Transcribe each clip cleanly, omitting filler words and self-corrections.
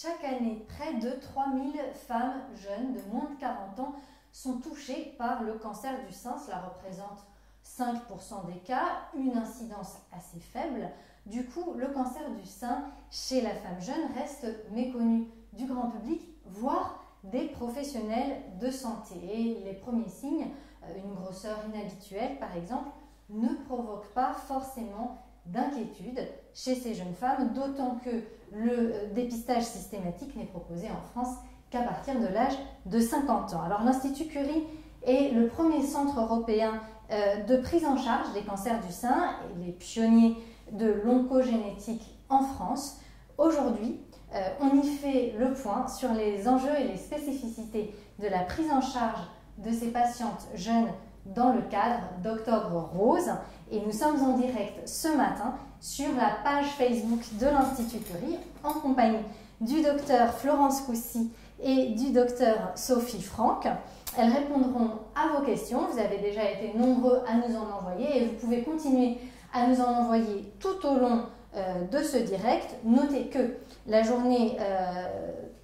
Chaque année, près de 3000 femmes jeunes de moins de 40 ans sont touchées par le cancer du sein. Cela représente 5% des cas, une incidence assez faible. Du coup, le cancer du sein chez la femme jeune reste méconnu du grand public, voire des professionnels de santé. Et les premiers signes, une grosseur inhabituelle par exemple, ne provoquent pas forcément d'inquiétude chez ces jeunes femmes, d'autant que le dépistage systématique n'est proposé en France qu'à partir de l'âge de 50 ans. Alors l'Institut Curie est le premier centre européen de prise en charge des cancers du sein et les pionniers de l'oncogénétique en France. Aujourd'hui, on y fait le point sur les enjeux et les spécificités de la prise en charge de ces patientes jeunes dans le cadre d'Octobre Rose. Et nous sommes en direct ce matin sur la page Facebook de l'Institut Curie en compagnie du docteur Florence Coussy et du docteur Sophie Franck. Elles répondront à vos questions. Vous avez déjà été nombreux à nous en envoyer et vous pouvez continuer à nous en envoyer tout au long de ce direct. Notez que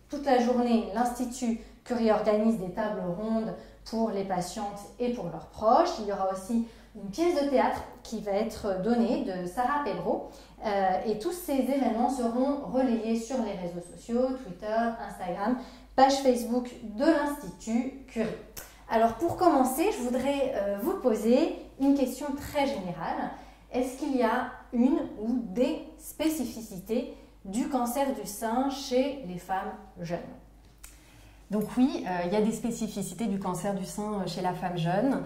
toute la journée, l'Institut Curie organise des tables rondes pour les patientes et pour leurs proches. Il y aura aussi une pièce de théâtre qui va être donnée de Sarah Pelbro. Et tous ces événements seront relayés sur les réseaux sociaux, Twitter, Instagram, page Facebook de l'Institut Curie. Alors pour commencer, je voudrais vous poser une question très générale. Est-ce qu'il y a une ou des spécificités du cancer du sein chez les femmes jeunes ? Donc oui, il y a des spécificités du cancer du sein chez la femme jeune.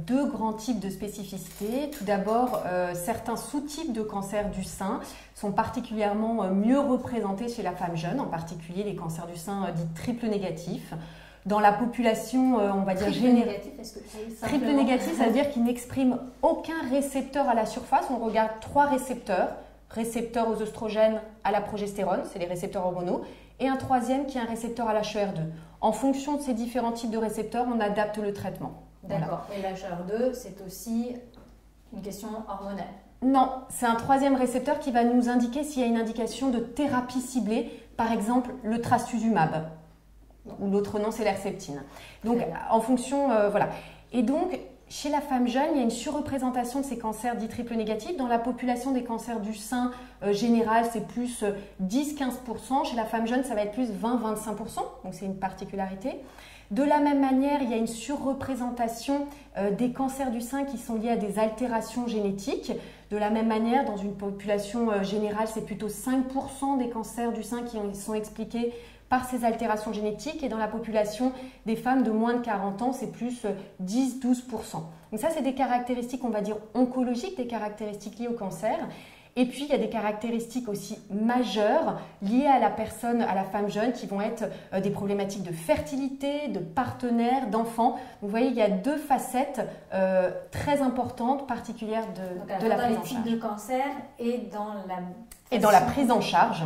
Deux grands types de spécificités. Tout d'abord, certains sous-types de cancer du sein sont particulièrement mieux représentés chez la femme jeune, en particulier les cancers du sein dits triple négatifs. Dans la population, on va dire générale. Triple négatif, ça veut dire qu'ils n'expriment aucun récepteur à la surface. On regarde trois récepteurs. Récepteur aux oestrogènes, à la progestérone, c'est les récepteurs hormonaux, et un troisième qui est un récepteur à l'HER2. En fonction de ces différents types de récepteurs, on adapte le traitement. D'accord. Voilà. Et l'HER2, c'est aussi une question hormonale? Non, c'est un troisième récepteur qui va nous indiquer s'il y a une indication de thérapie ciblée, par exemple le trastuzumab, ou l'autre nom c'est l'Herceptine. Donc en fonction, voilà. Et donc, chez la femme jeune, il y a une surreprésentation de ces cancers dits triple négatifs. Dans la population des cancers du sein général, c'est plus 10-15%. Chez la femme jeune, ça va être plus 20-25%. Donc, c'est une particularité. De la même manière, il y a une surreprésentation des cancers du sein qui sont liés à des altérations génétiques. De la même manière, dans une population générale, c'est plutôt 5% des cancers du sein qui sont expliqués par ces altérations génétiques, et dans la population des femmes de moins de 40 ans, c'est plus 10-12%. Donc ça, c'est des caractéristiques, on va dire, oncologiques, des caractéristiques liées au cancer. Et puis, il y a des caractéristiques aussi majeures liées à la personne, à la femme jeune, qui vont être des problématiques de fertilité, de partenaire, d'enfants. Vous voyez, il y a deux facettes très importantes, particulières de la prise en charge. Dans les types de cancer et dans la prise en charge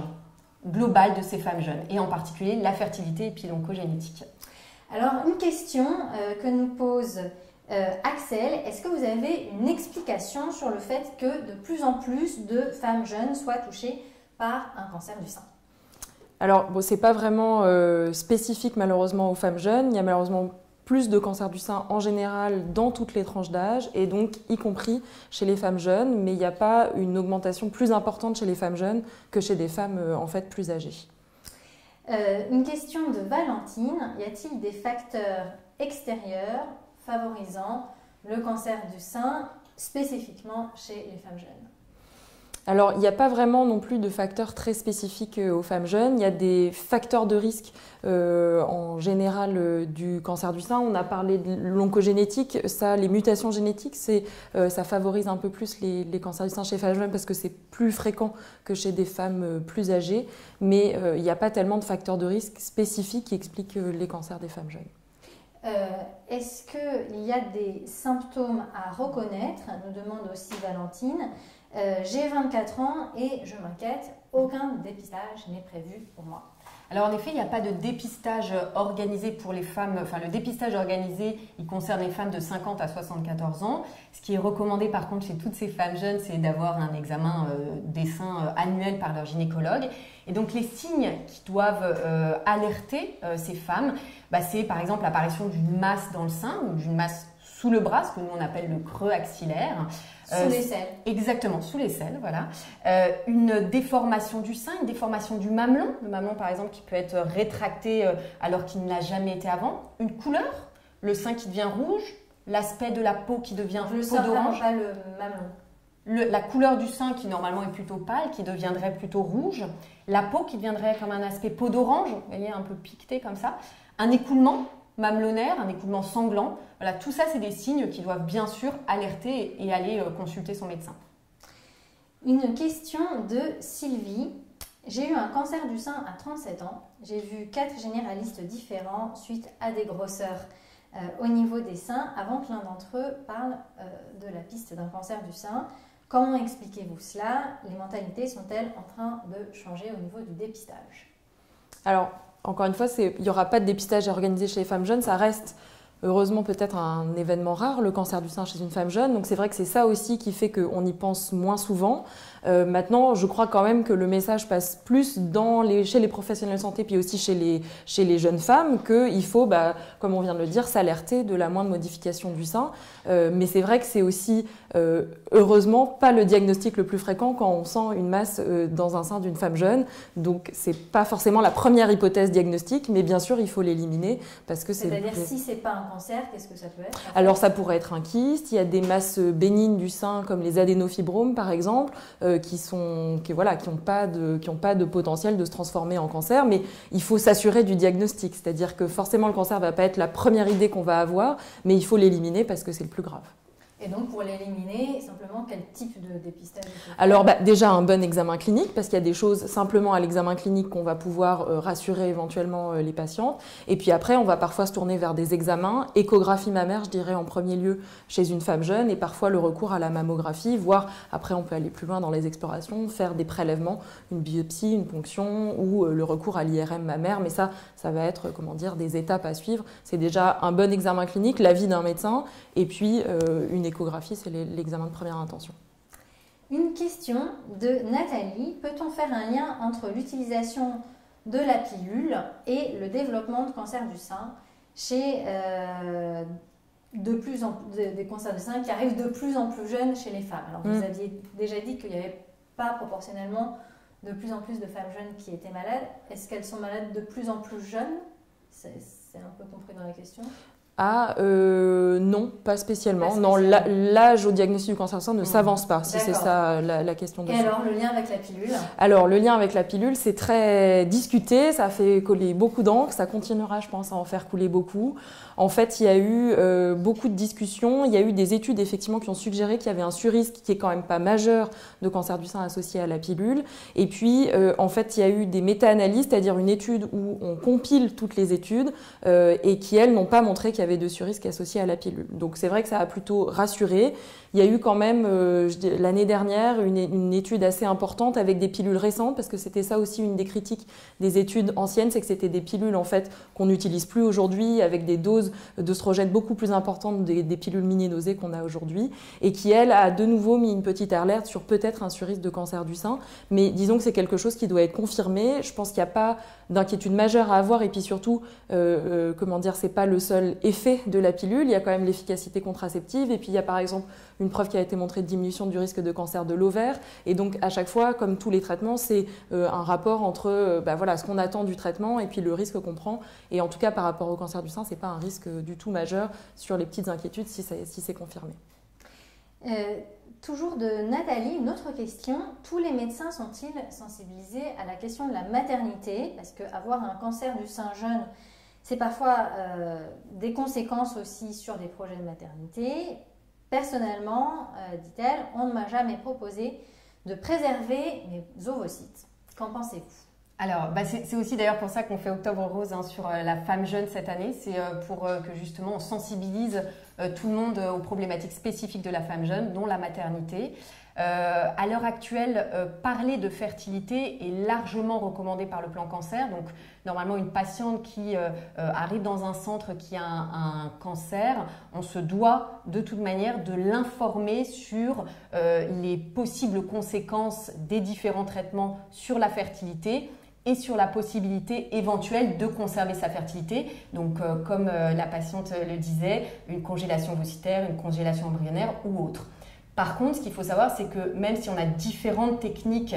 globale de ces femmes jeunes, et en particulier la fertilité et puis l'oncogénétique. Alors, une question que nous pose Axel, est-ce que vous avez une explication sur le fait que de plus en plus de femmes jeunes soient touchées par un cancer du sein? Alors, bon, ce n'est pas vraiment spécifique malheureusement aux femmes jeunes. Il y a malheureusement plus de cancer du sein en général dans toutes les tranches d'âge, et donc y compris chez les femmes jeunes, mais il n'y a pas une augmentation plus importante chez les femmes jeunes que chez des femmes en fait plus âgées. Une question de Valentine, y a-t-il des facteurs extérieurs favorisant le cancer du sein spécifiquement chez les femmes jeunes? Alors, il n'y a pas vraiment non plus de facteurs très spécifiques aux femmes jeunes. Il y a des facteurs de risque en général du cancer du sein. On a parlé de l'oncogénétique. Ça, les mutations génétiques, ça favorise un peu plus les cancers du sein chez les femmes jeunes parce que c'est plus fréquent que chez des femmes plus âgées. Mais il n'y a pas tellement de facteurs de risque spécifiques qui expliquent les cancers des femmes jeunes. Est-ce qu'il y a des symptômes à reconnaître? Nous demande aussi Valentine. J'ai 24 ans et je m'inquiète, aucun dépistage n'est prévu pour moi. Alors en effet, il n'y a pas de dépistage organisé pour les femmes. Enfin, le dépistage organisé, il concerne les femmes de 50 à 74 ans. Ce qui est recommandé par contre chez toutes ces femmes jeunes, c'est d'avoir un examen des seins annuel par leur gynécologue. Et donc les signes qui doivent alerter ces femmes, c'est par exemple l'apparition d'une masse dans le sein ou d'une masse sous le bras, ce que nous on appelle le creux axillaire. Sous les selles. Exactement, sous les selles, voilà. Une déformation du sein, une déformation du mamelon. Le mamelon, par exemple, qui peut être rétracté alors qu'il ne l'a jamais été avant. Une couleur, le sein qui devient rouge, l'aspect de la peau qui devient peau d'orange. Pas le mamelon. La couleur du sein qui normalement est plutôt pâle, qui deviendrait plutôt rouge. La peau qui deviendrait comme un aspect peau d'orange, vous voyez, un peu piqueté comme ça. Un écoulement mamelonnaire, un écoulement sanglant. Voilà, tout ça, c'est des signes qui doivent bien sûr alerter et aller consulter son médecin. Une question de Sylvie. J'ai eu un cancer du sein à 37 ans. J'ai vu 4 généralistes différents suite à des grosseurs au niveau des seins avant que l'un d'entre eux parle de la piste d'un cancer du sein. Comment expliquez-vous cela? Les mentalités sont-elles en train de changer au niveau du dépistage? Alors, encore une fois, il n'y aura pas de dépistage organisé chez les femmes jeunes, ça reste heureusement peut-être un événement rare, le cancer du sein chez une femme jeune. Donc c'est vrai que c'est ça aussi qui fait qu'on y pense moins souvent. Maintenant, je crois quand même que le message passe plus chez les professionnels de santé, puis aussi chez les jeunes femmes, qu'il faut, comme on vient de le dire, s'alerter de la moindre modification du sein. Mais c'est vrai que c'est aussi, heureusement, pas le diagnostic le plus fréquent quand on sent une masse dans un sein d'une femme jeune. Donc c'est pas forcément la première hypothèse diagnostique, mais bien sûr, il faut l'éliminer parce que c'est-à-dire si c'est pas un cancer, qu'est-ce que ça peut être? Alors ça pourrait être un kyste, il y a des masses bénignes du sein comme les adénofibromes par exemple, qui n'ont pas de potentiel de se transformer en cancer, mais il faut s'assurer du diagnostic, c'est-à-dire que forcément le cancer ne va pas être la première idée qu'on va avoir, mais il faut l'éliminer parce que c'est le plus grave. Et donc, pour l'éliminer, simplement, quel type de dépistage? Alors, déjà, un bon examen clinique, parce qu'il y a des choses simplement à l'examen clinique qu'on va pouvoir rassurer éventuellement les patientes. Et puis après, on va parfois se tourner vers des examens. Échographie mammaire, je dirais, en premier lieu chez une femme jeune, et parfois le recours à la mammographie, voire après, on peut aller plus loin dans les explorations, faire des prélèvements, une biopsie, une ponction, ou le recours à l'IRM mammaire. Mais ça va être, des étapes à suivre. C'est déjà un bon examen clinique, l'avis d'un médecin, et puis une échographie, c'est l'examen de première intention. Une question de Nathalie. Peut-on faire un lien entre l'utilisation de la pilule et le développement de cancer du sein chez des cancers du sein qui arrivent de plus en plus jeunes chez les femmes? Alors, vous aviez déjà dit qu'il n'y avait pas proportionnellement de plus en plus de femmes jeunes qui étaient malades. Est-ce qu'elles sont malades de plus en plus jeunes? C'est un peu compris dans la question. Non, pas spécialement. Non, l'âge au diagnostic du cancer du sein ne s'avance pas, si c'est ça la question. Et alors, le lien avec la pilule? Alors, le lien avec la pilule, c'est très discuté, ça fait couler beaucoup d'encre, ça continuera, je pense, à en faire couler beaucoup. En fait, il y a eu beaucoup de discussions, il y a eu des études, effectivement, qui ont suggéré qu'il y avait un surrisque qui est quand même pas majeur de cancer du sein associé à la pilule. Et puis, en fait, il y a eu des méta-analyses, c'est-à-dire une étude où on compile toutes les études et qui, elles, n'ont pas montré qu'il y avait de surrisque associé à la pilule. Donc c'est vrai que ça a plutôt rassuré. Il y a eu quand même l'année dernière une étude assez importante avec des pilules récentes, parce que c'était ça aussi une des critiques des études anciennes, c'est que c'était des pilules en fait qu'on n'utilise plus aujourd'hui, avec des doses d'œstrogènes beaucoup plus importantes des pilules mini-dosées qu'on a aujourd'hui, et qui elle a de nouveau mis une petite alerte sur peut-être un surrisque de cancer du sein. Mais disons que c'est quelque chose qui doit être confirmé. Je pense qu'il n'y a pas d'inquiétude majeure à avoir, et puis surtout, c'est pas le seul effet de la pilule. Il y a quand même l'efficacité contraceptive, et puis il y a par exemple une preuve qui a été montrée de diminution du risque de cancer de l'ovaire. Et donc à chaque fois, comme tous les traitements, c'est un rapport entre ce qu'on attend du traitement et puis le risque qu'on prend. Et en tout cas, par rapport au cancer du sein, c'est pas un risque du tout majeur sur les petites inquiétudes si c'est confirmé. Toujours de Nathalie, une autre question. Tous les médecins sont-ils sensibilisés à la question de la maternité? Parce qu'avoir un cancer du sein jeune, c'est parfois des conséquences aussi sur des projets de maternité. Personnellement, dit-elle, on ne m'a jamais proposé de préserver mes ovocytes. Qu'en pensez-vous? Alors, c'est aussi d'ailleurs pour ça qu'on fait Octobre Rose sur la femme jeune cette année. C'est pour que justement on sensibilise tout le monde aux problématiques spécifiques de la femme jeune, dont la maternité. À l'heure actuelle, parler de fertilité est largement recommandé par le plan cancer. Donc, normalement, une patiente qui arrive dans un centre qui a un cancer, on se doit de toute manière de l'informer sur les possibles conséquences des différents traitements sur la fertilité et sur la possibilité éventuelle de conserver sa fertilité. Donc, comme la patiente le disait, une congélation ovocitaire, une congélation embryonnaire ou autre. Par contre, ce qu'il faut savoir, c'est que même si on a différentes techniques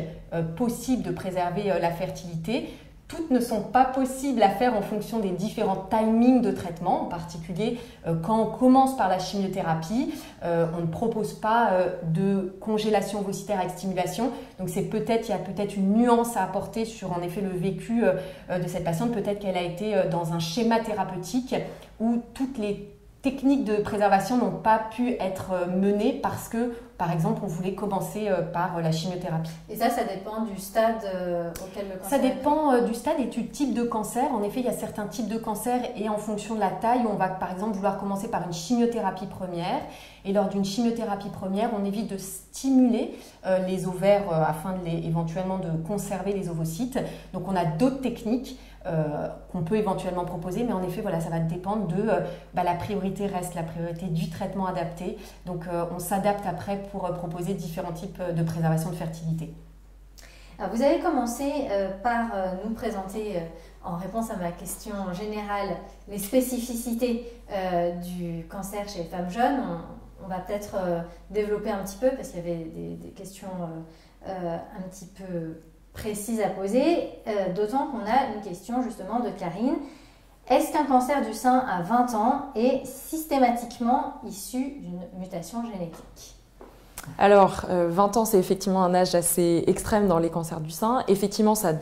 possibles de préserver la fertilité, toutes ne sont pas possibles à faire en fonction des différents timings de traitement. En particulier, quand on commence par la chimiothérapie, on ne propose pas de congélation ovocitaire avec stimulation. Donc, il y a peut-être une nuance à apporter sur en effet le vécu de cette patiente. Peut-être qu'elle a été dans un schéma thérapeutique où toutes les techniques de préservation n'ont pas pu être menées parce que, par exemple, on voulait commencer par la chimiothérapie. Et ça dépend du stade auquel le cancer... Ça dépend du stade et du type de cancer. En effet, il y a certains types de cancers et en fonction de la taille, on va par exemple vouloir commencer par une chimiothérapie première. Et lors d'une chimiothérapie première, on évite de stimuler les ovaires afin éventuellement de conserver les ovocytes. Donc, on a d'autres techniques qu'on peut éventuellement proposer, mais en effet, voilà, ça va dépendre de la priorité reste la priorité du traitement adapté. Donc, on s'adapte après pour proposer différents types de préservation de fertilité. Alors, vous avez commencé par nous présenter, en réponse à ma question générale, les spécificités du cancer chez les femmes jeunes. On va peut-être développer un petit peu parce qu'il y avait des questions un petit peu précises à poser, d'autant qu'on a une question justement de Karine. Est-ce qu'un cancer du sein à 20 ans est systématiquement issu d'une mutation génétique ? Alors, 20 ans, c'est effectivement un âge assez extrême dans les cancers du sein. Effectivement, ça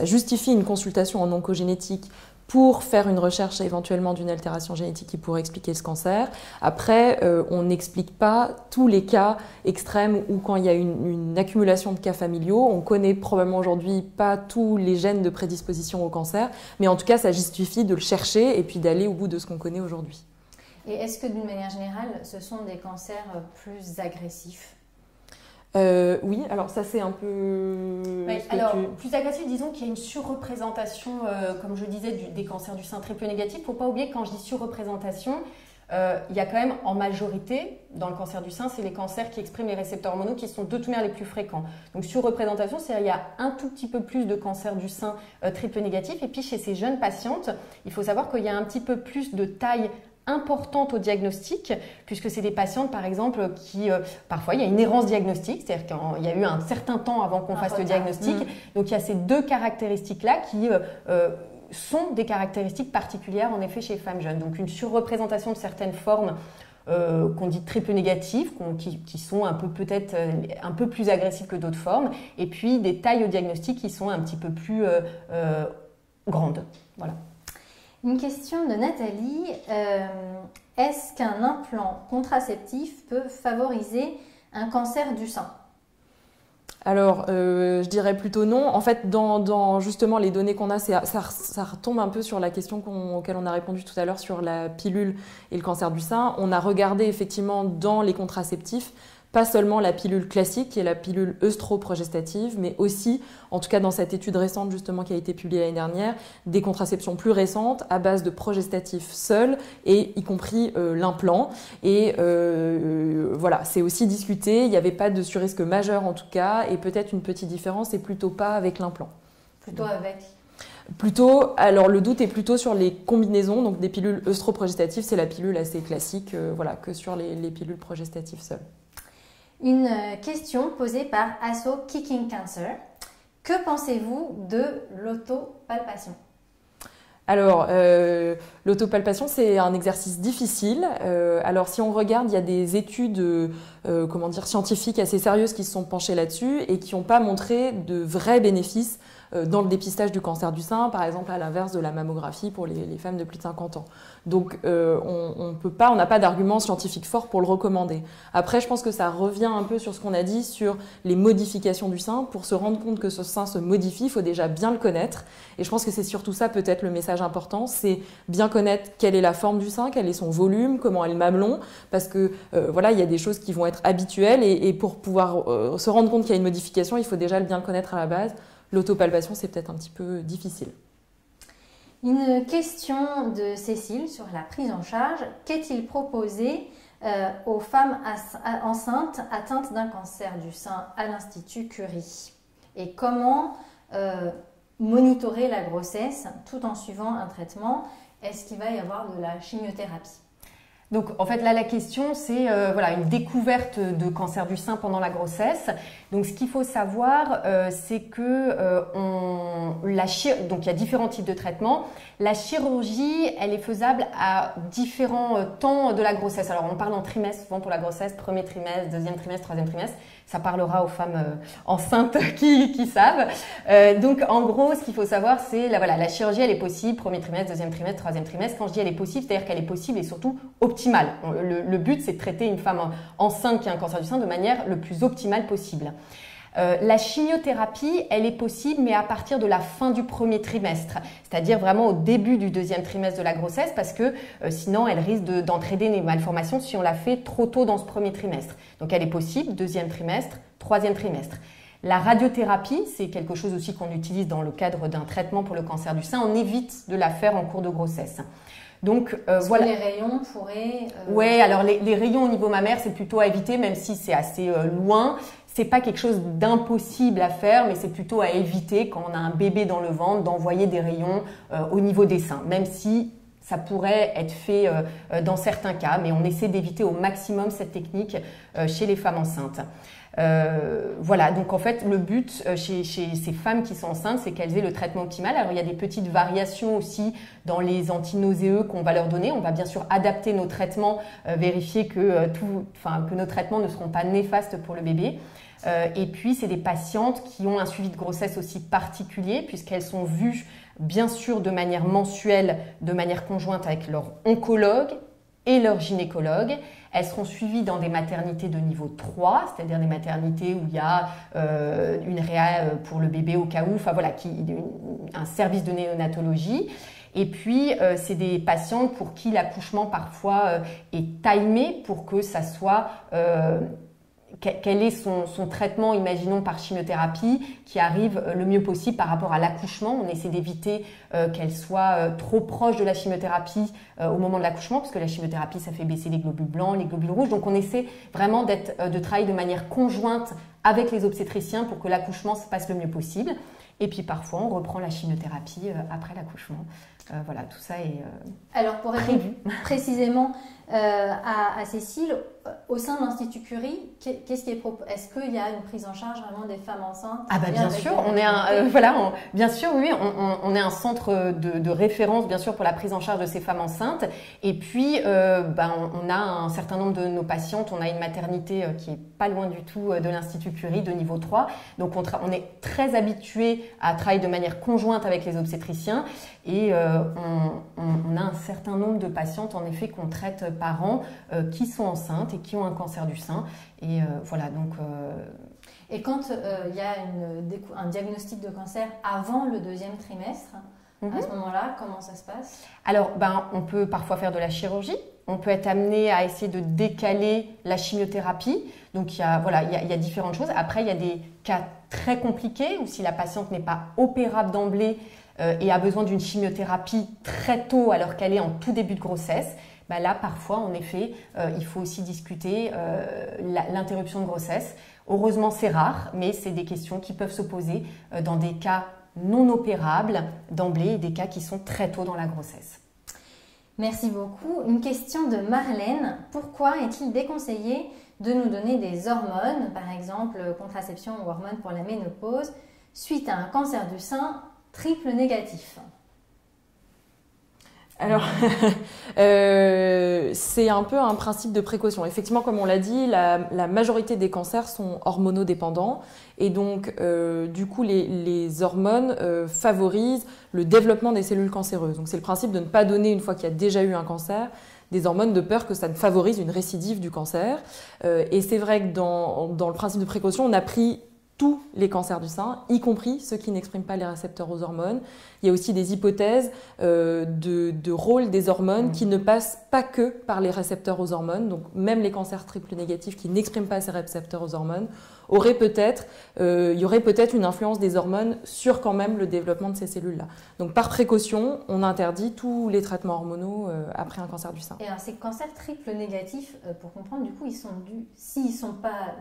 justifie une consultation en oncogénétique pour faire une recherche éventuellement d'une altération génétique qui pourrait expliquer ce cancer. Après, on n'explique pas tous les cas extrêmes où quand il y a une accumulation de cas familiaux, on connaît probablement aujourd'hui pas tous les gènes de prédisposition au cancer, mais en tout cas, ça justifie de le chercher et puis d'aller au bout de ce qu'on connaît aujourd'hui. Et est-ce que d'une manière générale, ce sont des cancers plus agressifs ? Oui, alors ça c'est un peu... Oui, alors, plus agressif, disons qu'il y a une surreprésentation, comme je disais, des cancers du sein triple négatif. Il ne faut pas oublier que quand je dis surreprésentation, il y a quand même en majorité, dans le cancer du sein, c'est les cancers qui expriment les récepteurs hormonaux qui sont de toute manière les plus fréquents. Donc surreprésentation, c'est-à-dire qu'il y a un tout petit peu plus de cancers du sein triple négatif. Et puis chez ces jeunes patientes, il faut savoir qu'il y a un petit peu plus de taille importante au diagnostic, puisque c'est des patientes, par exemple, qui, parfois, il y a une errance diagnostique, c'est-à-dire qu'il y a eu un certain temps avant qu'on fasse le diagnostic. Donc, il y a ces deux caractéristiques-là qui sont des caractéristiques particulières, en effet, chez les femmes jeunes. Donc, une surreprésentation de certaines formes qu'on dit triple négatives, qui sont un peu peut-être un peu plus agressives que d'autres formes, et puis des tailles au diagnostic qui sont un petit peu plus grandes. Voilà. Une question de Nathalie. Est-ce qu'un implant contraceptif peut favoriser un cancer du sein ? Alors, je dirais plutôt non. En fait, dans justement les données qu'on a, ça retombe un peu sur la question auquel on a répondu tout à l'heure sur la pilule et le cancer du sein. On a regardé effectivement dans les contraceptifs pas seulement la pilule classique, qui est la pilule œstroprogestative, mais aussi, en tout cas dans cette étude récente justement qui a été publiée l'année dernière, des contraceptions plus récentes à base de progestatifs seuls, et y compris l'implant. Et voilà, c'est aussi discuté, il n'y avait pas de surrisque majeur en tout cas, et peut-être une petite différence, et plutôt pas avec l'implant. Plutôt avec alors le doute est plutôt sur les combinaisons, donc des pilules œstroprogestatives, c'est la pilule assez classique, voilà, que sur les pilules progestatives seules. Une question posée par Asso Kicking Cancer. Que pensez-vous de l'autopalpation ? Alors, l'autopalpation, c'est un exercice difficile. Alors, si on regarde, il y a des études scientifiques assez sérieuses qui se sont penchées là-dessus et qui n'ont pas montré de vrais bénéfices dans le dépistage du cancer du sein, par exemple à l'inverse de la mammographie pour les femmes de plus de 50 ans. Donc on n'a pas d'argument scientifique fort pour le recommander. Après, je pense que ça revient un peu sur ce qu'on a dit sur les modifications du sein. Pour se rendre compte que ce sein se modifie, il faut déjà bien le connaître. Et je pense que c'est surtout ça peut-être le message important, c'est bien connaître quelle est la forme du sein, quel est son volume, comment est le mamelon, parce que voilà, il y a des choses qui vont être habituelles et pour pouvoir se rendre compte qu'il y a une modification, il faut déjà bien le connaître à la base. L'autopalpation, c'est peut-être un petit peu difficile. Une question de Cécile sur la prise en charge. Qu'est-il proposé aux femmes enceintes atteintes d'un cancer du sein à l'Institut Curie? Et comment monitorer la grossesse tout en suivant un traitement? Est-ce qu'il va y avoir de la chimiothérapie? Donc en fait là la question c'est voilà, une découverte de cancer du sein pendant la grossesse. Donc ce qu'il faut savoir c'est que donc il y a différents types de traitements. La chirurgie elle est faisable à différents temps de la grossesse. Alors on parle en trimestre souvent pour la grossesse, premier trimestre, deuxième trimestre, troisième trimestre. Ça parlera aux femmes enceintes qui savent. Donc en gros ce qu'il faut savoir c'est voilà, la chirurgie elle est possible premier trimestre, deuxième trimestre, troisième trimestre. Quand je dis elle est possible, c'est-à-dire qu'elle est possible et surtout optimale. Le but c'est de traiter une femme enceinte qui a un cancer du sein de manière le plus optimale possible. La chimiothérapie, elle est possible, mais à partir de la fin du premier trimestre, c'est-à-dire vraiment au début du deuxième trimestre de la grossesse, parce que sinon, elle risque d'entraîner des malformations si on la fait trop tôt dans ce premier trimestre. Donc, elle est possible, deuxième trimestre, troisième trimestre. La radiothérapie, c'est quelque chose aussi qu'on utilise dans le cadre d'un traitement pour le cancer du sein. On évite de la faire en cours de grossesse. Donc voilà. Les rayons pourraient. Ouais, alors les rayons au niveau mammaire, c'est plutôt à éviter, même si c'est assez loin. C'est pas quelque chose d'impossible à faire, mais c'est plutôt à éviter quand on a un bébé dans le ventre d'envoyer des rayons au niveau des seins, même si ça pourrait être fait dans certains cas, mais on essaie d'éviter au maximum cette technique chez les femmes enceintes. Voilà, donc en fait, le but chez ces femmes qui sont enceintes, c'est qu'elles aient le traitement optimal. Alors, il y a des petites variations aussi dans les antinauséeux qu'on va leur donner. On va bien sûr adapter nos traitements, vérifier que nos traitements ne seront pas néfastes pour le bébé. Et puis, c'est des patientes qui ont un suivi de grossesse aussi particulier, puisqu'elles sont vues, bien sûr, de manière mensuelle, de manière conjointe avec leur oncologue et leur gynécologue. Elles seront suivies dans des maternités de niveau 3, c'est-à-dire des maternités où il y a une réa pour le bébé au cas où, enfin voilà, un service de néonatologie. Et puis, c'est des patientes pour qui l'accouchement parfois est timé pour que ça soit... quel est son traitement, imaginons par chimiothérapie, qui arrive le mieux possible par rapport à l'accouchement. On essaie d'éviter qu'elle soit trop proche de la chimiothérapie au moment de l'accouchement, parce que la chimiothérapie, ça fait baisser les globules blancs, les globules rouges. Donc on essaie vraiment de travailler de manière conjointe avec les obstétriciens pour que l'accouchement se passe le mieux possible. Et puis parfois, on reprend la chimiothérapie après l'accouchement. Voilà, tout ça est Alors pour répondre précisément à Cécile, au sein de l'Institut Curie, qu'est-ce qui est proposé? Est-ce qu'il y a une prise en charge vraiment des femmes enceintes? Ah bah bien sûr, on est bien sûr, oui, on est un centre de référence bien sûr pour la prise en charge de ces femmes enceintes. Et puis, on a un certain nombre de nos patientes. On a une maternité qui est pas loin du tout de l'Institut Curie de niveau 3. Donc on est très habitué à travailler de manière conjointe avec les obstétriciens. Et on a un certain nombre de patientes en effet qu'on traite par an qui sont enceintes et qui ont un cancer du sein. Et voilà, donc... Et quand il y a un diagnostic de cancer avant le deuxième trimestre, à ce moment-là, comment ça se passe? Alors, on peut parfois faire de la chirurgie. On peut être amené à essayer de décaler la chimiothérapie. Donc, il y a différentes choses. Après, il y a des cas très compliqués où si la patiente n'est pas opérable d'emblée et a besoin d'une chimiothérapie très tôt alors qu'elle est en tout début de grossesse, là, parfois, en effet, il faut aussi discuter l'interruption de grossesse. Heureusement, c'est rare, mais c'est des questions qui peuvent se poser dans des cas non opérables d'emblée et des cas qui sont très tôt dans la grossesse. Merci beaucoup. Une question de Marlène. Pourquoi est-il déconseillé de nous donner des hormones, par exemple contraception ou hormones pour la ménopause, suite à un cancer du sein triple négatif? Alors, c'est un peu un principe de précaution. Effectivement, comme on l'a dit, la majorité des cancers sont hormonodépendants et donc, du coup, les hormones favorisent le développement des cellules cancéreuses. Donc, c'est le principe de ne pas donner, une fois qu'il y a déjà eu un cancer, des hormones de peur que ça ne favorise une récidive du cancer. Et c'est vrai que dans le principe de précaution, on a pris tous les cancers du sein, y compris ceux qui n'expriment pas les récepteurs aux hormones. Il y a aussi des hypothèses de rôle des hormones qui ne passent pas que par les récepteurs aux hormones. Donc même les cancers triple négatifs qui n'expriment pas ces récepteurs aux hormones il y aurait peut-être une influence des hormones sur quand même le développement de ces cellules-là. Donc par précaution, on interdit tous les traitements hormonaux après un cancer du sein. Et alors ces cancers triple négatifs, pour comprendre, du coup, ils sont dus, s'ils sont pas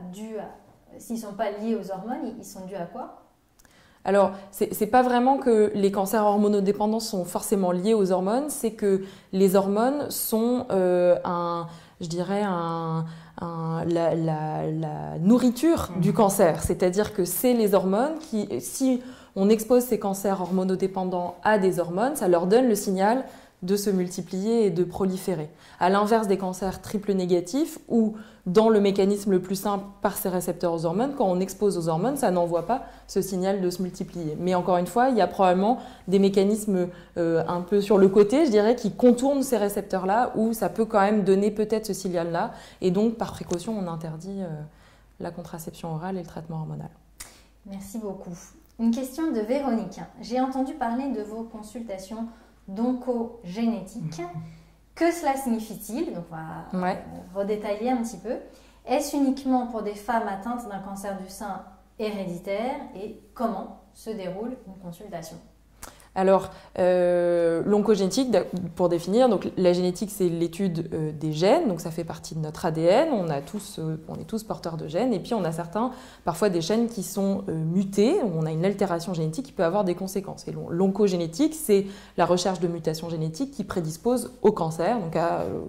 liés aux hormones, ils sont dus à quoi? Alors, c'est pas vraiment que les cancers hormonodépendants sont forcément liés aux hormones, c'est que les hormones sont la nourriture du cancer. C'est-à-dire que c'est les hormones qui, si on expose ces cancers hormonodépendants à des hormones, ça leur donne le signal de se multiplier et de proliférer. À l'inverse des cancers triple négatifs, où dans le mécanisme le plus simple par ces récepteurs aux hormones, quand on expose aux hormones, ça n'envoie pas ce signal de se multiplier. Mais encore une fois, il y a probablement des mécanismes un peu sur le côté, je dirais, qui contournent ces récepteurs-là, où ça peut quand même donner peut-être ce signal-là. Et donc, par précaution, on interdit la contraception orale et le traitement hormonal. Merci beaucoup. Une question de Véronique. J'ai entendu parler de vos consultations d'oncogénétique. Que cela signifie-t-il? Donc on va redétailler un petit peu. Est-ce uniquement pour des femmes atteintes d'un cancer du sein héréditaire et comment se déroule une consultation? Alors, l'oncogénétique, pour définir, donc la génétique, c'est l'étude des gènes, donc ça fait partie de notre ADN, on est tous porteurs de gènes, et puis on a parfois des gènes qui sont mutés, on a une altération génétique qui peut avoir des conséquences. Et l'oncogénétique, c'est la recherche de mutations génétiques qui prédisposent au cancer, donc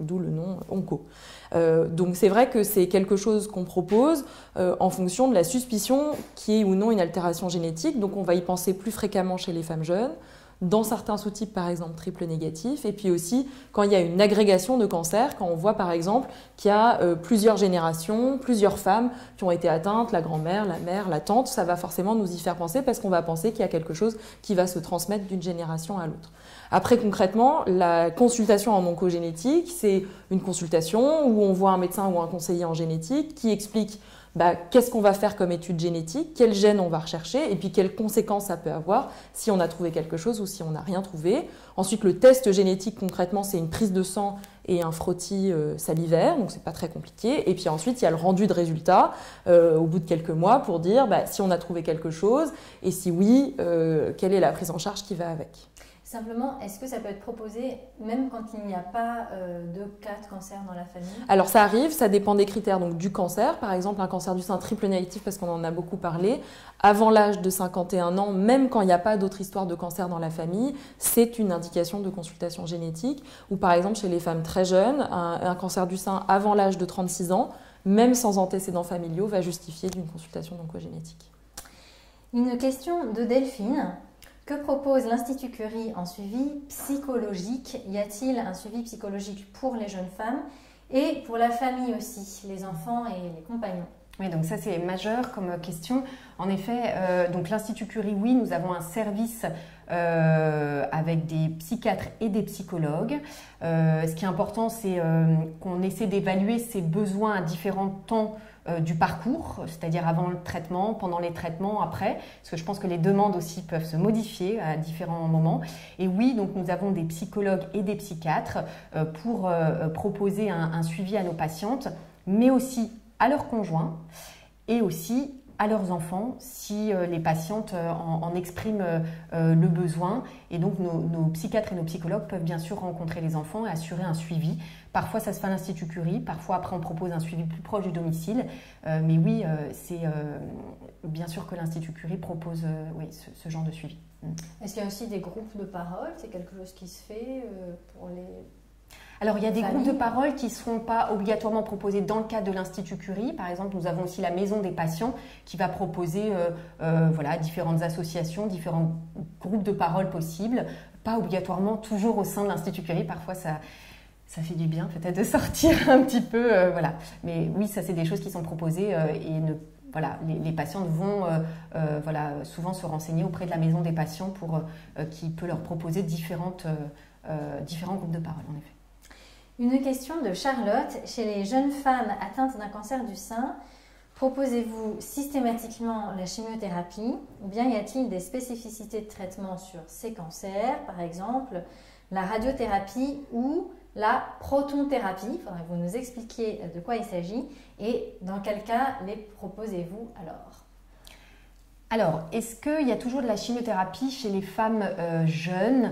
d'où le nom onco. Donc c'est vrai que c'est quelque chose qu'on propose en fonction de la suspicion qu'il y ait ou non une altération génétique, donc on va y penser plus fréquemment chez les femmes jeunes, dans certains sous-types, par exemple, triple négatif, et puis aussi quand il y a une agrégation de cancers, quand on voit, par exemple, qu'il y a plusieurs générations, plusieurs femmes qui ont été atteintes, la grand-mère, la mère, la tante, ça va forcément nous y faire penser parce qu'on va penser qu'il y a quelque chose qui va se transmettre d'une génération à l'autre. Après, concrètement, la consultation en oncogénétique, c'est une consultation où on voit un médecin ou un conseiller en génétique qui explique qu'est-ce qu'on va faire comme étude génétique, quels gènes on va rechercher et puis quelles conséquences ça peut avoir si on a trouvé quelque chose ou si on n'a rien trouvé. Ensuite, le test génétique, concrètement, c'est une prise de sang et un frottis salivaire, donc c'est pas très compliqué. Et puis ensuite, il y a le rendu de résultats au bout de quelques mois pour dire si on a trouvé quelque chose et si oui, quelle est la prise en charge qui va avec. Simplement, est-ce que ça peut être proposé même quand il n'y a pas de cas de cancer dans la famille? Alors ça arrive, ça dépend des critères donc, du cancer. Par exemple, un cancer du sein triple négatif, parce qu'on en a beaucoup parlé, avant l'âge de 51 ans, même quand il n'y a pas d'autre histoire de cancer dans la famille, c'est une indication de consultation génétique. Ou par exemple, chez les femmes très jeunes, un cancer du sein avant l'âge de 36 ans, même sans antécédents familiaux, va justifier d'une consultation d'oncogénétique. Une question de Delphine. Que propose l'Institut Curie en suivi psychologique? Y a-t-il un suivi psychologique pour les jeunes femmes et pour la famille aussi, les enfants et les compagnons? Oui, donc ça c'est majeur comme question. En effet, donc l'Institut Curie, oui, nous avons un service avec des psychiatres et des psychologues. Ce qui est important, c'est qu'on essaie d'évaluer ses besoins à différents temps du parcours, c'est-à-dire avant le traitement, pendant les traitements, après, parce que je pense que les demandes aussi peuvent se modifier à différents moments. Et oui, donc nous avons des psychologues et des psychiatres pour proposer un suivi à nos patientes, mais aussi à leurs conjoints et aussi à leurs enfants si les patientes en expriment le besoin. Et donc nos psychiatres et nos psychologues peuvent bien sûr rencontrer les enfants et assurer un suivi. Parfois ça se fait à l'Institut Curie, parfois après on propose un suivi plus proche du domicile. Mais oui, c'est bien sûr que l'Institut Curie propose ce genre de suivi. Est-ce qu'il y a aussi des groupes de parole? C'est quelque chose qui se fait pour les... Alors, il y a des groupes de parole qui ne seront pas obligatoirement proposés dans le cadre de l'Institut Curie. Par exemple, nous avons aussi la Maison des patients qui va proposer différentes associations, différents groupes de parole possibles. pas obligatoirement toujours au sein de l'Institut Curie. Parfois, ça fait du bien peut-être de sortir un petit peu. Voilà. Mais oui, ça, c'est des choses qui sont proposées les patientes vont souvent se renseigner auprès de la maison des patients qui peut leur proposer différents groupes de parole, en effet. Une question de Charlotte. Chez les jeunes femmes atteintes d'un cancer du sein, proposez-vous systématiquement la chimiothérapie ou bien y a-t-il des spécificités de traitement sur ces cancers, par exemple la radiothérapie ou la protonthérapie? Il faudrait que vous nous expliquiez de quoi il s'agit et dans quel cas les proposez-vous alors? Alors, est-ce qu'il y a toujours de la chimiothérapie chez les femmes jeunes?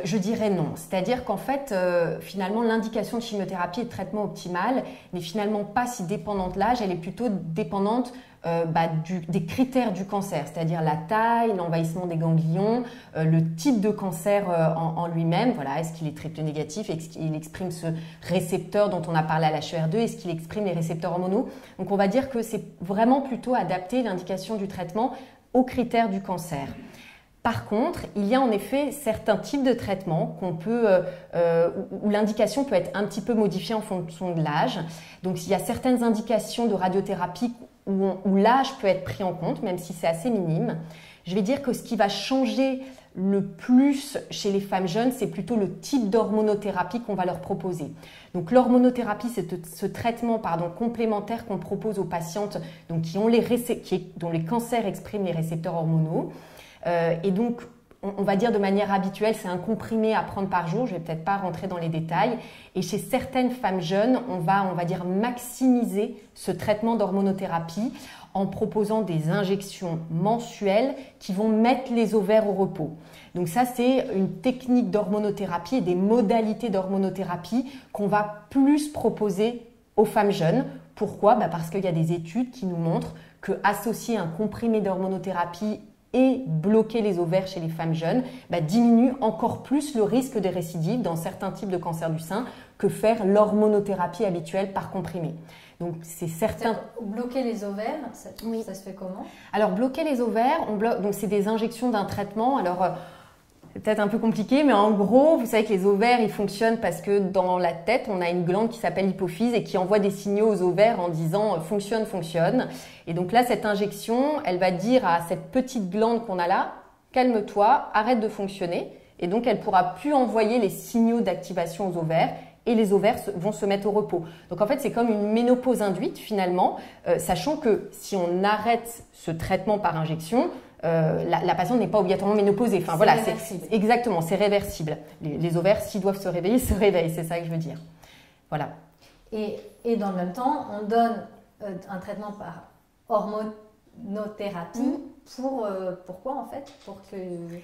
Je dirais non. C'est-à-dire qu'en fait, finalement, l'indication de chimiothérapie et de traitement optimal n'est finalement pas si dépendante de l'âge, elle est plutôt dépendante des critères du cancer, c'est-à-dire la taille, l'envahissement des ganglions, le type de cancer en lui-même. Voilà, est-ce qu'il est triple négatif, est-ce qu'il exprime ce récepteur dont on a parlé à l'HER2, est-ce qu'il exprime les récepteurs hormonaux? Donc on va dire que c'est vraiment plutôt adapté l'indication du traitement aux critères du cancer. Par contre, il y a en effet certains types de traitements où l'indication peut être un petit peu modifiée en fonction de l'âge. Donc, il y a certaines indications de radiothérapie où l'âge peut être pris en compte, même si c'est assez minime. Je vais dire que ce qui va changer le plus chez les femmes jeunes, c'est plutôt le type d'hormonothérapie qu'on va leur proposer. Donc l'hormonothérapie, c'est ce traitement complémentaire qu'on propose aux patientes donc, dont les cancers expriment les récepteurs hormonaux. Et donc, on va dire de manière habituelle, c'est un comprimé à prendre par jour. Je ne vais peut-être pas rentrer dans les détails. Et chez certaines femmes jeunes, on va dire maximiser ce traitement d'hormonothérapie en proposant des injections mensuelles qui vont mettre les ovaires au repos. Donc ça, c'est une technique d'hormonothérapie et des modalités d'hormonothérapie qu'on va plus proposer aux femmes jeunes. Pourquoi? Parce qu'il y a des études qui nous montrent qu'associer un comprimé d'hormonothérapie et bloquer les ovaires chez les femmes jeunes diminue encore plus le risque de récidive dans certains types de cancer du sein que faire l'hormonothérapie habituelle par comprimé. Donc c'est certain. Bloquer les ovaires, ça se fait comment? Alors bloquer les ovaires, donc c'est des injections d'un traitement. Alors c'est peut-être un peu compliqué, mais en gros, vous savez que les ovaires, ils fonctionnent parce que dans la tête, on a une glande qui s'appelle l'hypophyse et qui envoie des signaux aux ovaires en disant « fonctionne, fonctionne ». Et donc là, cette injection, elle va dire à cette petite glande qu'on a là « calme-toi, arrête de fonctionner ». Et donc, elle ne pourra plus envoyer les signaux d'activation aux ovaires et les ovaires vont se mettre au repos. Donc en fait, c'est comme une ménopause induite finalement, sachant que si on arrête ce traitement par injection, la patiente n'est pas obligatoirement ménopausée. Enfin, voilà, exactement, c'est réversible. Les ovaires, s'ils doivent se réveillent, c'est ça que je veux dire. Voilà. Et dans le même temps, on donne un traitement par hormonothérapie. Pourquoi en fait?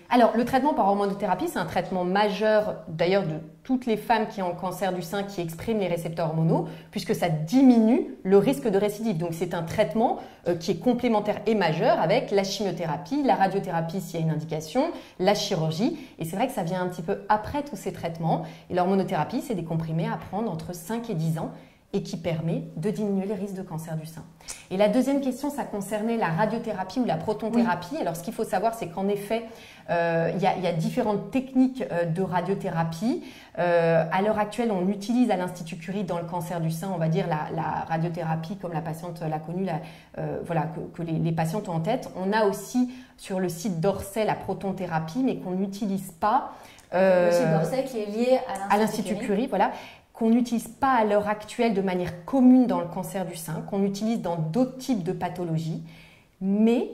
Alors, le traitement par hormonothérapie, c'est un traitement majeur d'ailleurs de toutes les femmes qui ont cancer du sein qui expriment les récepteurs hormonaux, puisque ça diminue le risque de récidive. Donc, c'est un traitement qui est complémentaire et majeur avec la chimiothérapie, la radiothérapie s'il y a une indication, la chirurgie. Et c'est vrai que ça vient un petit peu après tous ces traitements. Et l'hormonothérapie, c'est des comprimés à prendre entre 5 et 10 ans et qui permet de diminuer les risques de cancer du sein. Et la deuxième question, ça concernait la radiothérapie ou la protonthérapie. Oui. Alors, ce qu'il faut savoir, c'est qu'en effet, il y a différentes techniques de radiothérapie. À l'heure actuelle, on utilise à l'Institut Curie dans le cancer du sein, on va dire la radiothérapie comme la patiente l'a connue, que les patientes ont en tête. On a aussi sur le site d'Orsay la protonthérapie, mais qu'on n'utilise pas. Le site d'Orsay qui est lié à l'Institut Curie, voilà. Qu'on n'utilise pas à l'heure actuelle de manière commune dans le cancer du sein, qu'on utilise dans d'autres types de pathologies, mais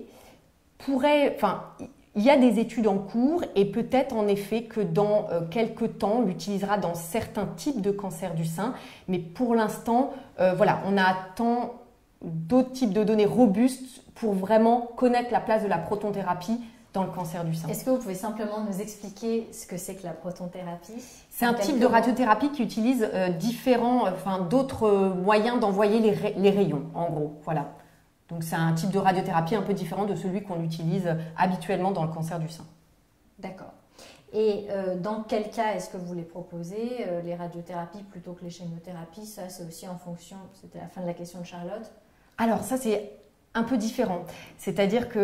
il y a des études en cours et peut-être en effet que dans quelques temps, on l'utilisera dans certains types de cancer du sein, mais pour l'instant, on attend d'autres types de données robustes pour vraiment connaître la place de la protonthérapie dans le cancer du sein. Est-ce que vous pouvez simplement nous expliquer ce que c'est que la protonthérapie? C'est un type de radiothérapie qui utilise d'autres moyens d'envoyer les rayons, en gros. Voilà. Donc c'est un type de radiothérapie un peu différent de celui qu'on utilise habituellement dans le cancer du sein. D'accord. Et dans quel cas est-ce que vous les proposez, les radiothérapies plutôt que les chimiothérapies? Ça, c'est aussi en fonction, c'était la fin de la question de Charlotte. Alors ça, c'est un peu différent. C'est-à-dire que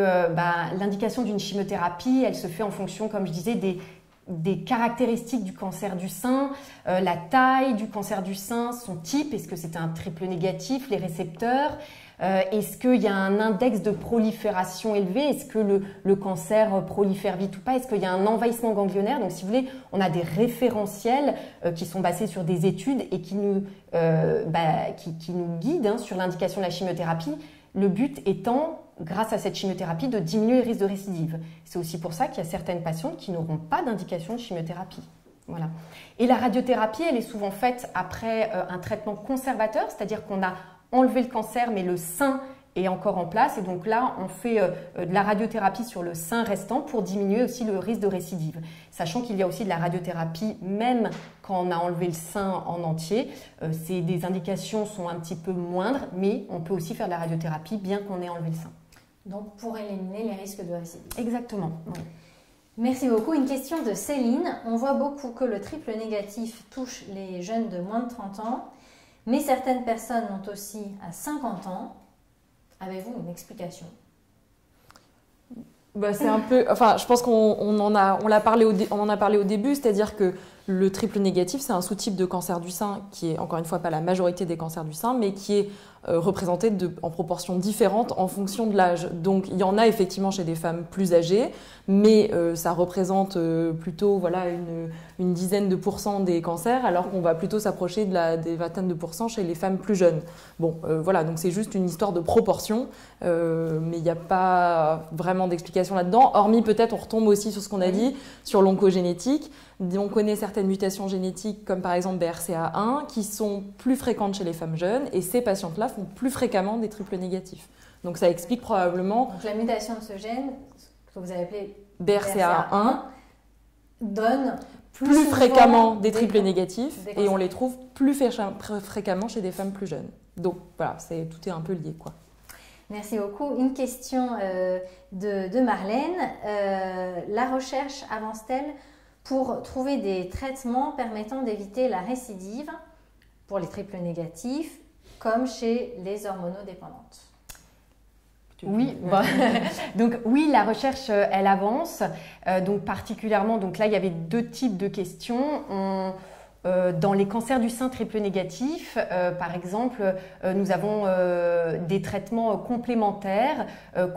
l'indication d'une chimiothérapie, elle se fait en fonction, comme je disais, des des caractéristiques du cancer du sein, la taille du cancer du sein, son type, est-ce que c'est un triple négatif, les récepteurs, est-ce qu'il y a un index de prolifération élevé, est-ce que le cancer prolifère vite ou pas, est-ce qu'il y a un envahissement ganglionnaire. Donc si vous voulez, on a des référentiels qui sont basés sur des études et qui nous guident hein, sur l'indication de la chimiothérapie. Le but étant, grâce à cette chimiothérapie, de diminuer le risque de récidive. C'est aussi pour ça qu'il y a certaines patientes qui n'auront pas d'indication de chimiothérapie. Voilà. Et la radiothérapie, elle est souvent faite après un traitement conservateur, c'est-à-dire qu'on a enlevé le cancer, mais le sein est encore en place. Et donc là, on fait de la radiothérapie sur le sein restant pour diminuer aussi le risque de récidive. Sachant qu'il y a aussi de la radiothérapie, même quand on a enlevé le sein en entier. Des indications sont un petit peu moindres, mais on peut aussi faire de la radiothérapie bien qu'on ait enlevé le sein. Donc pour éliminer les risques de récidive. Exactement. Oui. Merci beaucoup. Une question de Céline. On voit beaucoup que le triple négatif touche les jeunes de moins de 30 ans, mais certaines personnes l'ont aussi à 50 ans. Avez-vous une explication? C'est un peu, enfin, je pense qu'on en a parlé au début, c'est-à-dire que le triple négatif, c'est un sous-type de cancer du sein qui est, encore une fois, pas la majorité des cancers du sein, mais qui est représenté en proportions différentes en fonction de l'âge. Donc, il y en a effectivement chez des femmes plus âgées, mais ça représente plutôt voilà, une dizaine de pourcents des cancers, alors qu'on va plutôt s'approcher des vingtaines de pourcents chez les femmes plus jeunes. Bon, voilà, donc c'est juste une histoire de proportion, mais il n'y a pas vraiment d'explication là-dedans, hormis peut-être, on retombe aussi sur ce qu'on a dit, sur l'oncogénétique. On connaît certaines mutations génétiques, comme par exemple BRCA1, qui sont plus fréquentes chez les femmes jeunes, et ces patientes-là font plus fréquemment des triples négatifs. Donc ça explique probablement... Donc la mutation de ce gène, que vous avez appelé BRCA1, donne plus fréquemment des triples négatifs, et on les trouve plus fréquemment chez des femmes plus jeunes. Donc voilà, tout est un peu lié, quoi. Merci beaucoup. Une question de Marlène. La recherche avance-t-elle pour trouver des traitements permettant d'éviter la récidive pour les triples négatifs, comme chez les hormonodépendantes? Oui, donc oui, la recherche, elle avance. Donc particulièrement, donc là, il y avait deux types de questions. Dans les cancers du sein triple négatif, par exemple, nous avons des traitements complémentaires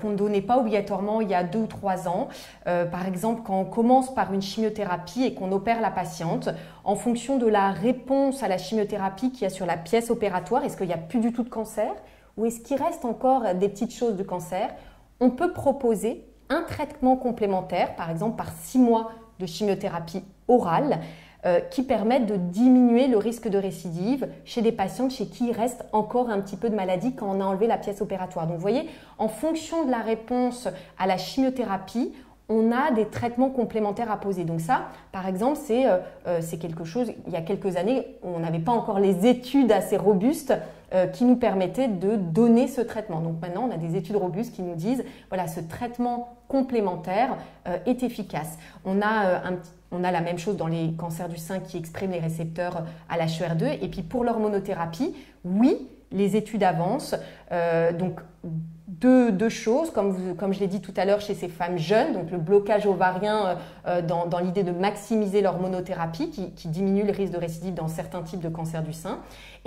qu'on ne donnait pas obligatoirement il y a 2 ou 3 ans. Par exemple, quand on commence par une chimiothérapie et qu'on opère la patiente, en fonction de la réponse à la chimiothérapie qu'il y a sur la pièce opératoire, est-ce qu'il n'y a plus du tout de cancer ou est-ce qu'il reste encore des petites choses de cancer, on peut proposer un traitement complémentaire, par exemple par 6 mois de chimiothérapie orale, qui permettent de diminuer le risque de récidive chez des patientes chez qui il reste encore un petit peu de maladie quand on a enlevé la pièce opératoire. Donc vous voyez, en fonction de la réponse à la chimiothérapie, on a des traitements complémentaires à poser. Donc ça, par exemple, c'est quelque chose, il y a quelques années, on n'avait pas encore les études assez robustes qui nous permettaient de donner ce traitement. Donc maintenant, on a des études robustes qui nous disent, voilà, ce traitement complémentaire est efficace. On a la même chose dans les cancers du sein qui expriment les récepteurs à l'HER2. Et puis pour l'hormonothérapie, oui, les études avancent. Donc deux choses, comme je l'ai dit tout à l'heure chez ces femmes jeunes, donc le blocage ovarien dans l'idée de maximiser l'hormonothérapie qui diminue le risque de récidive dans certains types de cancers du sein.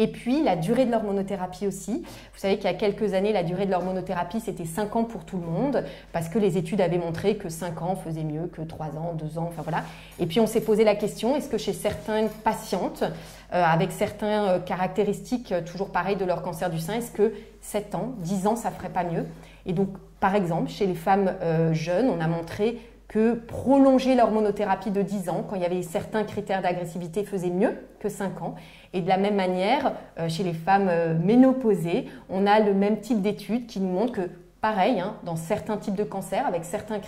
Et puis la durée de l'hormonothérapie aussi. Vous savez qu'il y a quelques années, la durée de l'hormonothérapie, c'était 5 ans pour tout le monde, parce que les études avaient montré que 5 ans faisait mieux que 3 ans, 2 ans, enfin voilà. Et puis on s'est posé la question, est-ce que chez certaines patientes, avec certaines caractéristiques toujours pareilles de leur cancer du sein, est-ce que 7 ans, 10 ans, ça ferait pas mieux? Et donc, par exemple, chez les femmes jeunes, on a montré que prolonger l'hormonothérapie de 10 ans, quand il y avait certains critères d'agressivité, faisait mieux que 5 ans. Et de la même manière, chez les femmes ménopausées, on a le même type d'études qui nous montrent que, pareil, dans certains types de cancers, avec certains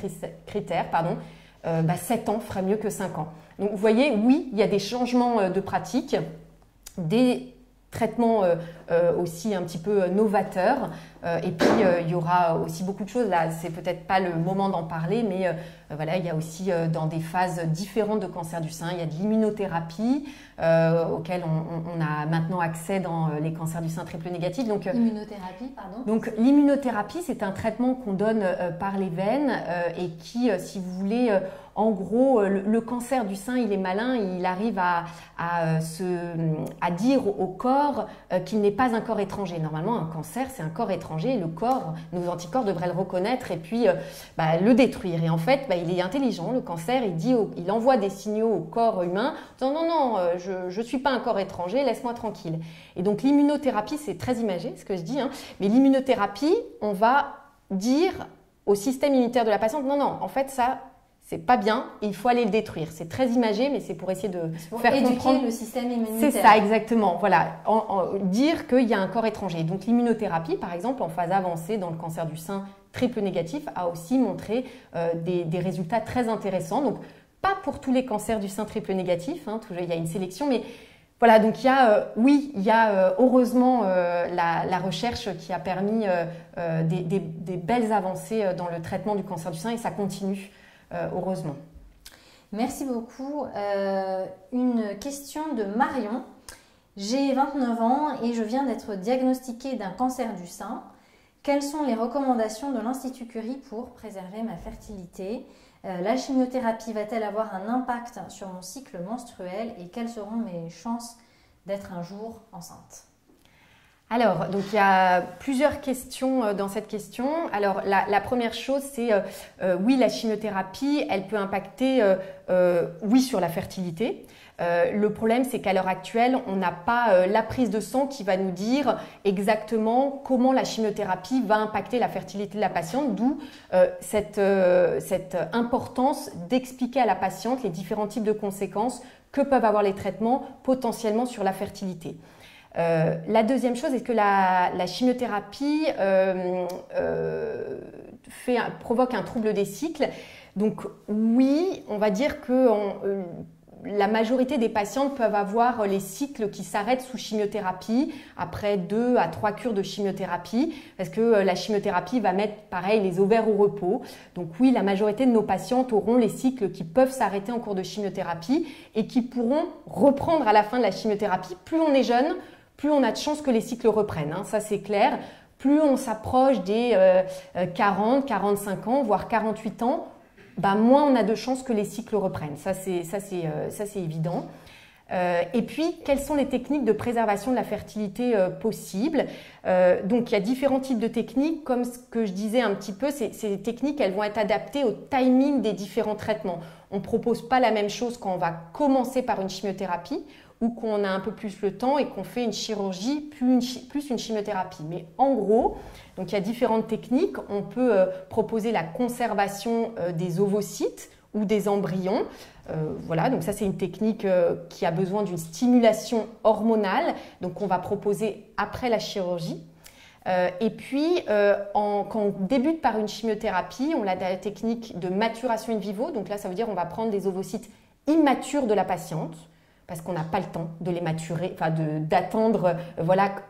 critères, 7 ans ferait mieux que 5 ans. Donc vous voyez, oui, il y a des changements de pratique, des traitements aussi un petit peu novateurs. Et puis, il y aura aussi beaucoup de choses. Là, c'est peut-être pas le moment d'en parler, mais voilà, il y a aussi dans des phases différentes de cancer du sein, il y a de l'immunothérapie auquel on a maintenant accès dans les cancers du sein triple négatif. Donc, immunothérapie, pardon. Donc, l'immunothérapie, c'est un traitement qu'on donne par les veines et qui, si vous voulez, en gros, le cancer du sein, il est malin, il arrive à dire au corps qu'il n'est pas un corps étranger. Normalement, un cancer, c'est un corps étranger. Le corps, nos anticorps devraient le reconnaître et puis le détruire. Et en fait, il est intelligent, le cancer, il envoie des signaux au corps humain en disant non, je ne suis pas un corps étranger, laisse-moi tranquille. Et donc l'immunothérapie, c'est très imagé ce que je dis, mais l'immunothérapie, on va dire au système immunitaire de la patiente, non, en fait, ça, c'est pas bien, il faut aller le détruire. C'est très imagé, mais c'est pour essayer de faire éduquer comprendre. le système immunitaire. C'est ça, exactement. Voilà, dire qu'il y a un corps étranger. Donc l'immunothérapie, par exemple, en phase avancée dans le cancer du sein triple négatif, a aussi montré des résultats très intéressants. Donc, pas pour tous les cancers du sein triple négatif, il y a une sélection, mais voilà, donc il y a heureusement la recherche qui a permis des belles avancées dans le traitement du cancer du sein et ça continue, heureusement. Merci beaucoup. Une question de Marion. J'ai 29 ans et je viens d'être diagnostiquée d'un cancer du sein. Quelles sont les recommandations de l'Institut Curie pour préserver ma fertilité ? La chimiothérapie va-t-elle avoir un impact sur mon cycle menstruel et quelles seront mes chances d'être un jour enceinte ? Alors, donc il y a plusieurs questions dans cette question. Alors, la première chose, c'est oui, la chimiothérapie, elle peut impacter, oui, sur la fertilité. Le problème, c'est qu'à l'heure actuelle, on n'a pas la prise de sang qui va nous dire exactement comment la chimiothérapie va impacter la fertilité de la patiente, d'où cette importance d'expliquer à la patiente les différents types de conséquences que peuvent avoir les traitements potentiellement sur la fertilité. La deuxième chose est que la chimiothérapie provoque un trouble des cycles. Donc oui, on va dire que la majorité des patientes peuvent avoir les cycles qui s'arrêtent sous chimiothérapie après 2 à 3 cures de chimiothérapie parce que la chimiothérapie va mettre pareil les ovaires au repos. Donc oui, la majorité de nos patientes auront les cycles qui peuvent s'arrêter en cours de chimiothérapie et qui pourront reprendre à la fin de la chimiothérapie. Plus on est jeune, plus on a de chances que les cycles reprennent, ça c'est clair. Plus on s'approche des 40, 45 ans, voire 48 ans, moins on a de chances que les cycles reprennent. Ça, c'est évident. Et puis, quelles sont les techniques de préservation de la fertilité possibles ? Donc, il y a différents types de techniques. Comme ce que je disais un petit peu, ces techniques, elles vont être adaptées au timing des différents traitements. On ne propose pas la même chose quand on va commencer par une chimiothérapie ou qu'on a un peu plus le temps et qu'on fait une chirurgie plus une chimiothérapie. Mais en gros, donc il y a différentes techniques. On peut proposer la conservation des ovocytes ou des embryons. Voilà, donc ça c'est une technique qui a besoin d'une stimulation hormonale. Donc on va proposer après la chirurgie. Et puis, quand on débute par une chimiothérapie, on a la technique de maturation in vivo. Donc là, ça veut dire qu'on va prendre des ovocytes immatures de la patiente parce qu'on n'a pas le temps de les maturer, d'attendre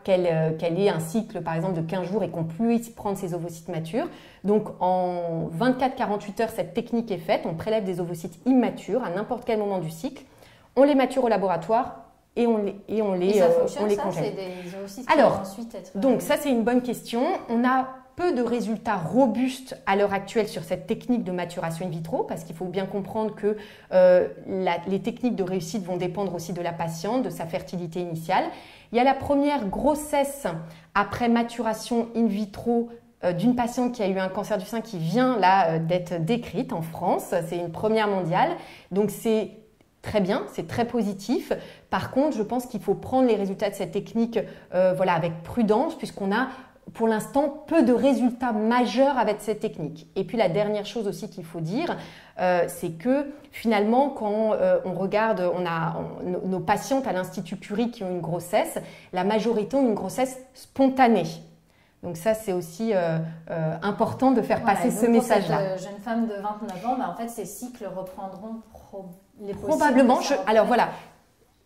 qu'elle ait un cycle par exemple de 15 jours et qu'on puisse prendre ces ovocytes matures. Donc en 24-48 heures, cette technique est faite. On prélève des ovocytes immatures à n'importe quel moment du cycle. On les mature au laboratoire et on les congèle. C'est des ovocytes qui vont ensuite être... Donc ça c'est une bonne question. On a peu de résultats robustes à l'heure actuelle sur cette technique de maturation in vitro parce qu'il faut bien comprendre que les techniques de réussite vont dépendre aussi de la patiente, de sa fertilité initiale. Il y a la première grossesse après maturation in vitro d'une patiente qui a eu un cancer du sein qui vient là d'être décrite en France. C'est une première mondiale. Donc c'est très bien, c'est très positif. Par contre, je pense qu'il faut prendre les résultats de cette technique avec prudence puisqu'on a pour l'instant peu de résultats majeurs avec cette technique. Et puis la dernière chose aussi qu'il faut dire, c'est que finalement quand on regarde, nos patientes à l'Institut Curie qui ont une grossesse, la majorité ont une grossesse spontanée. Donc ça, c'est aussi important de faire passer ce message-là. Pour cette jeune femme de 29 ans, en fait, ces cycles reprendront probablement. Alors voilà,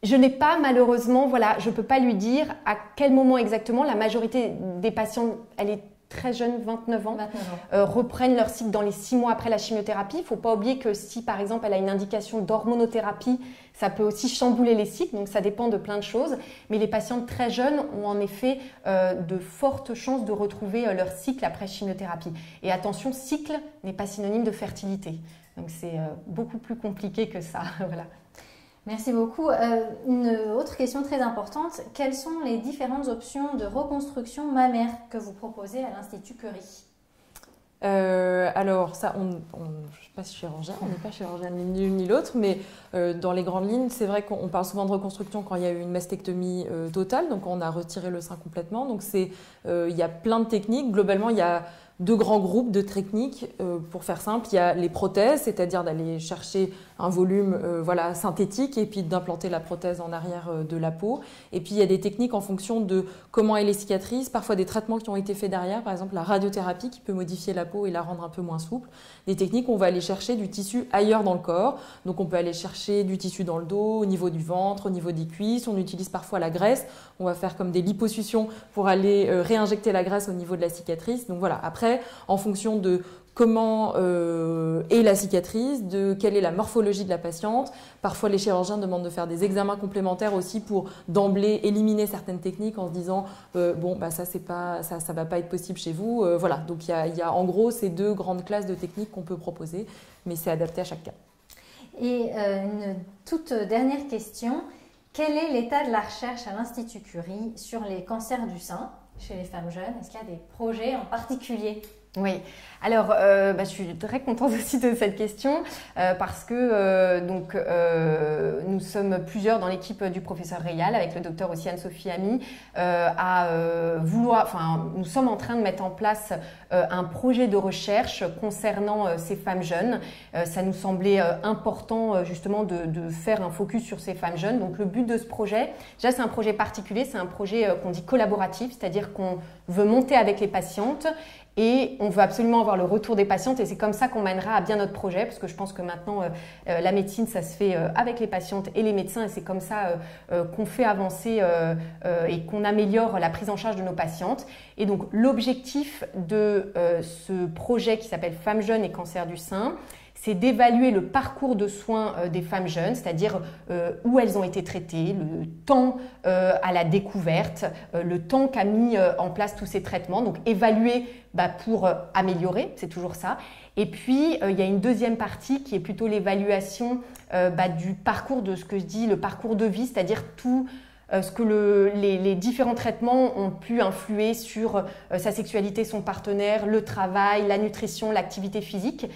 je n'ai pas malheureusement, je ne peux pas lui dire à quel moment exactement. La majorité des patients, elle est très jeunes, 29 ans, 29 ans. reprennent leur cycle dans les 6 mois après la chimiothérapie. Il ne faut pas oublier que si, par exemple, elle a une indication d'hormonothérapie, ça peut aussi chambouler les cycles, donc ça dépend de plein de choses. Mais les patientes très jeunes ont en effet de fortes chances de retrouver leur cycle après chimiothérapie. Et attention, cycle n'est pas synonyme de fertilité. Donc c'est beaucoup plus compliqué que ça. Voilà. Merci beaucoup. Une autre question très importante. Quelles sont les différentes options de reconstruction mammaire que vous proposez à l'Institut Curie? Alors ça, je ne suis pas chirurgien, on n'est pas chirurgien ni l'une ni l'autre, mais dans les grandes lignes, c'est vrai qu'on parle souvent de reconstruction quand il y a eu une mastectomie totale, donc on a retiré le sein complètement. Donc il y a plein de techniques. Globalement, il y a deux grands groupes de techniques. Pour faire simple, il y a les prothèses, c'est-à-dire d'aller chercher un volume synthétique et puis d'implanter la prothèse en arrière de la peau. Et puis il y a des techniques en fonction de comment est les cicatrices, parfois des traitements qui ont été faits derrière, par exemple la radiothérapie qui peut modifier la peau et la rendre un peu moins souple. Des techniques où on va aller chercher du tissu ailleurs dans le corps. Donc on peut aller chercher du tissu dans le dos, au niveau du ventre, au niveau des cuisses. On utilise parfois la graisse. On va faire comme des liposuctions pour aller réinjecter la graisse au niveau de la cicatrice. Donc voilà, après, en fonction de comment est la cicatrice, de quelle est la morphologie de la patiente. Parfois, les chirurgiens demandent de faire des examens complémentaires aussi pour d'emblée éliminer certaines techniques en se disant ça va pas être possible chez vous. Voilà, donc il y a en gros ces deux grandes classes de techniques qu'on peut proposer, mais c'est adapté à chaque cas. Et une toute dernière question. Quel est l'état de la recherche à l'Institut Curie sur les cancers du sein chez les femmes jeunes? Est-ce qu'il y a des projets en particulier? Oui, alors je suis très contente aussi de cette question parce que nous sommes plusieurs dans l'équipe du professeur Reyal avec le docteur aussi Anne-Sophie Ami nous sommes en train de mettre en place un projet de recherche concernant ces femmes jeunes. Ça nous semblait important justement de faire un focus sur ces femmes jeunes. Donc le but de ce projet, déjà c'est un projet particulier, c'est un projet qu'on dit collaboratif, c'est-à-dire qu'on veut monter avec les patientes et on veut absolument avoir le retour des patientes et c'est comme ça qu'on mènera à bien notre projet parce que je pense que maintenant la médecine ça se fait avec les patientes et les médecins et c'est comme ça qu'on fait avancer et qu'on améliore la prise en charge de nos patientes. Et donc l'objectif de ce projet qui s'appelle Femmes jeunes et cancer du sein, c'est d'évaluer le parcours de soins des femmes jeunes, c'est-à-dire où elles ont été traitées, le temps à la découverte, le temps qu'a mis en place tous ces traitements. Donc évaluer pour améliorer, c'est toujours ça. Et puis il y a une deuxième partie qui est plutôt l'évaluation du parcours de ce que je dis, le parcours de vie, c'est-à-dire tout ce que les différents traitements ont pu influer sur sa sexualité, son partenaire, le travail, la nutrition, l'activité physique.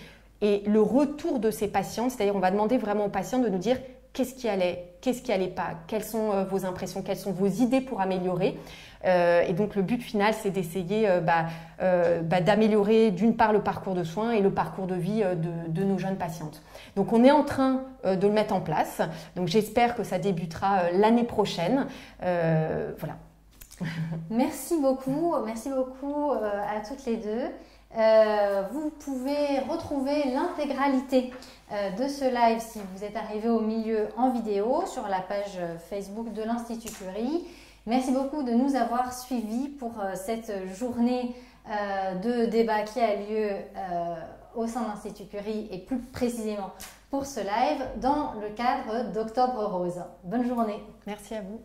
Et le retour de ces patientes, c'est-à-dire on va demander vraiment aux patients de nous dire qu'est-ce qui allait pas, quelles sont vos impressions, quelles sont vos idées pour améliorer. Et donc le but final, c'est d'essayer d'améliorer d'une part le parcours de soins et le parcours de vie de nos jeunes patientes. Donc on est en train de le mettre en place. Donc j'espère que ça débutera l'année prochaine. Voilà. Merci beaucoup à toutes les deux. Vous pouvez retrouver l'intégralité de ce live si vous êtes arrivé au milieu en vidéo sur la page Facebook de l'Institut Curie. Merci beaucoup de nous avoir suivis pour cette journée de débat qui a lieu au sein de l'Institut Curie et plus précisément pour ce live dans le cadre d'Octobre Rose. Bonne journée. Merci à vous.